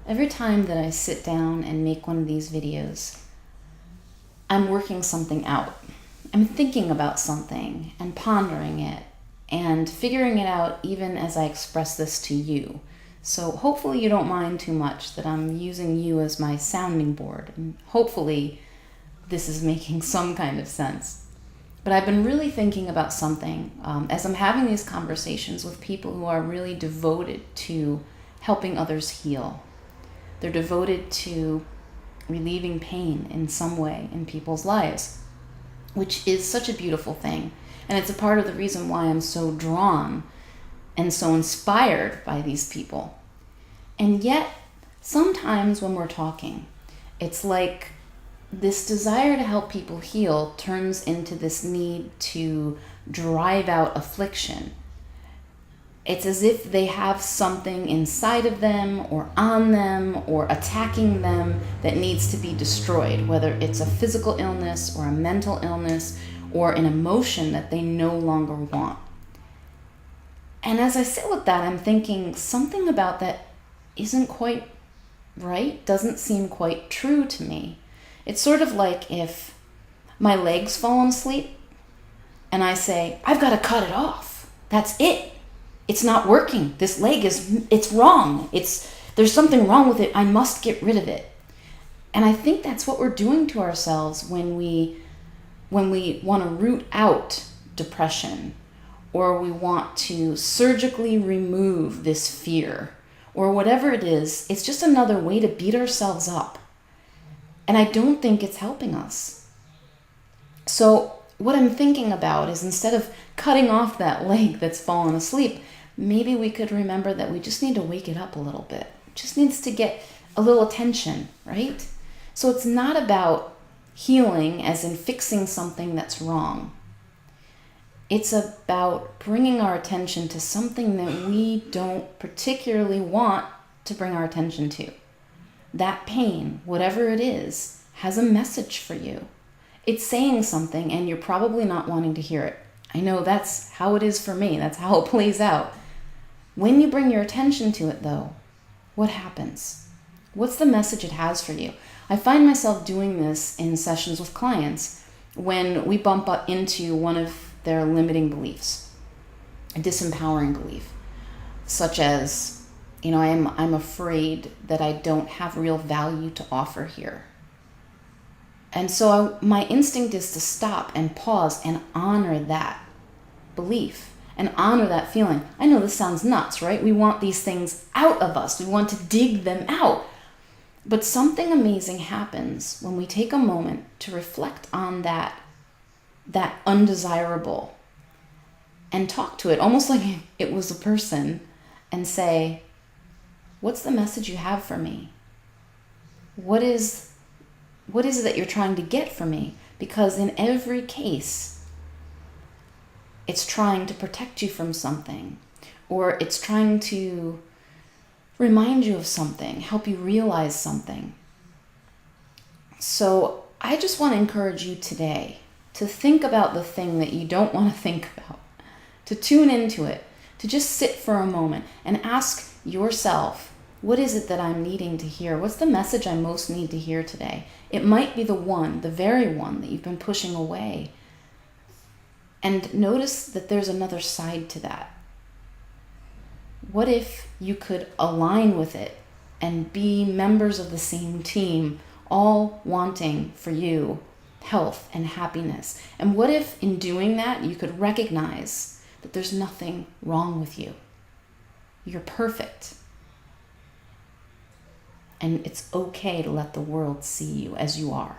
Every time that I sit down and make one of these videos, I'm working something out. I'm thinking about something and pondering it and figuring it out even as I express this to you. So hopefully you don't mind too much that I'm using you as my sounding board, and hopefully this is making some kind of sense. But I've been really thinking about something as I'm having these conversations with people who are really devoted to helping others heal. They're devoted to relieving pain in some way in people's lives, which is such a beautiful thing. And it's a part of the reason why I'm so drawn and so inspired by these people. And yet, sometimes when we're talking, it's like this desire to help people heal turns into this need to drive out affliction. It's as if they have something inside of them or on them or attacking them that needs to be destroyed, whether it's a physical illness or a mental illness or an emotion that they no longer want. And as I sit with that, I'm thinking something about that isn't quite right, doesn't seem quite true to me. It's sort of like if my leg's fallen asleep and I say, I've got to cut it off. That's it. It's not working. This leg it's wrong. There's something wrong with it. I must get rid of it. And I think that's what we're doing to ourselves when we want to root out depression, or we want to surgically remove this fear, or whatever it is. It's just another way to beat ourselves up. And I don't think it's helping us. So what I'm thinking about is, instead of cutting off that leg that's fallen asleep, maybe we could remember that we just need to wake it up a little bit. It just needs to get a little attention, right? So it's not about healing as in fixing something that's wrong. It's about bringing our attention to something that we don't particularly want to bring our attention to. That pain, whatever it is, has a message for you. It's saying something, and you're probably not wanting to hear it. I know that's how it is for me. That's how it plays out. When you bring your attention to it, though, what happens? What's the message it has for you? I find myself doing this in sessions with clients when we bump up into one of their limiting beliefs, a disempowering belief, such as, I'm afraid that I don't have real value to offer here. And so my instinct is to stop and pause and honor that belief and honor that feeling. I know this sounds nuts, right? We want these things out of us. We want to dig them out. But something amazing happens when we take a moment to reflect on that undesirable and talk to it almost like it was a person and say, what's the message you have for me? What is it that you're trying to get from me? Because in every case, it's trying to protect you from something, or it's trying to remind you of something, help you realize something. So I just want to encourage you today to think about the thing that you don't want to think about, to tune into it, to just sit for a moment and ask yourself, what is it that I'm needing to hear? What's the message I most need to hear today? It might be the very one that you've been pushing away. And notice that there's another side to that. What if you could align with it and be members of the same team, all wanting for you health and happiness? And what if in doing that, you could recognize that there's nothing wrong with you? You're perfect. And it's okay to let the world see you as you are.